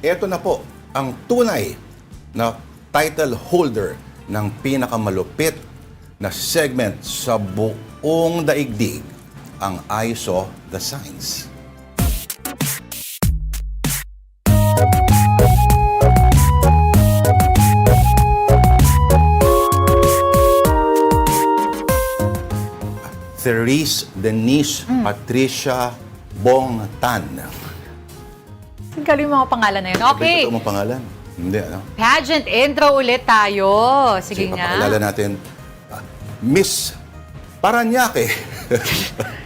Ito na po ang tunay na title holder ng pinakamalupit na segment sa buong daigdig, ang ISO The Science. Therese Denise Patricia Bongtan. Galing mga pangalan na yun. Okay. Ito mong pangalan? Hindi, ano? Pageant intro ulit tayo. Sige nga. Papakilala natin, Miss Paranaque.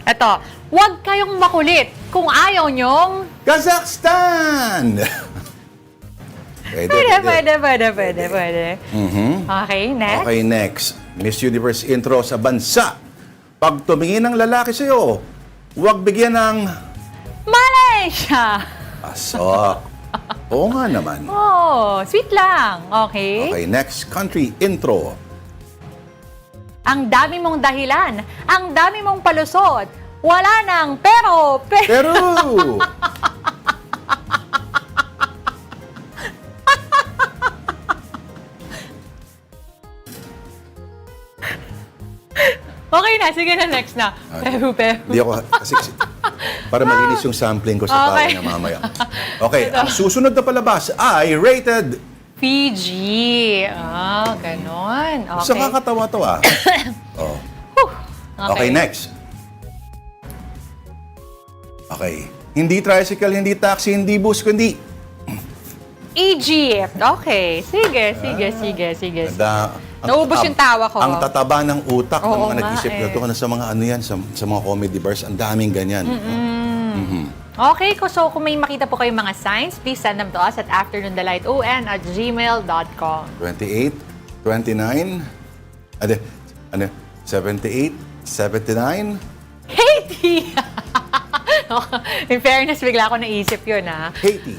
Eto, huwag kayong makulit kung ayaw nyong... Kazakhstan! Pwede. Okay, next. Okay, next. Miss Universe intro sa bansa. Pag tumingin ng lalaki sa'yo, huwag bigyan ng... Malaysia! Asok. Oo nga naman. Oh, sweet lang. Okay. Okay, next country intro. Ang dami mong dahilan, ang dami mong palusot, wala nang pero. Peru! Okay na, sige na, next na. Peru. Hindi ako, kasi para malinis yung sampling ko sa Okay. tao na mamaya. Okay, ang susunod na palabas ay rated. Fiji. Ah, ganon. Okay. Sa kakatawa-tawa. Oh. Okay, next. Okay. Hindi tricycle, hindi taxi, hindi bus, kundi... Egypt. Okay. Sige. Naubos yung tawa ko. Ang tataba ng utak ng Oo mga nga, nag-isip na ito sa mga ano yan, sa mga comedy bars, ang daming ganyan. Okay, so kung may makita po kayong mga signs, please send them to us at afternoondelightON@gmail.com. 28, 29, 78, 79, Haiti! In fairness, bigla ako naisip yun, ha? Haiti.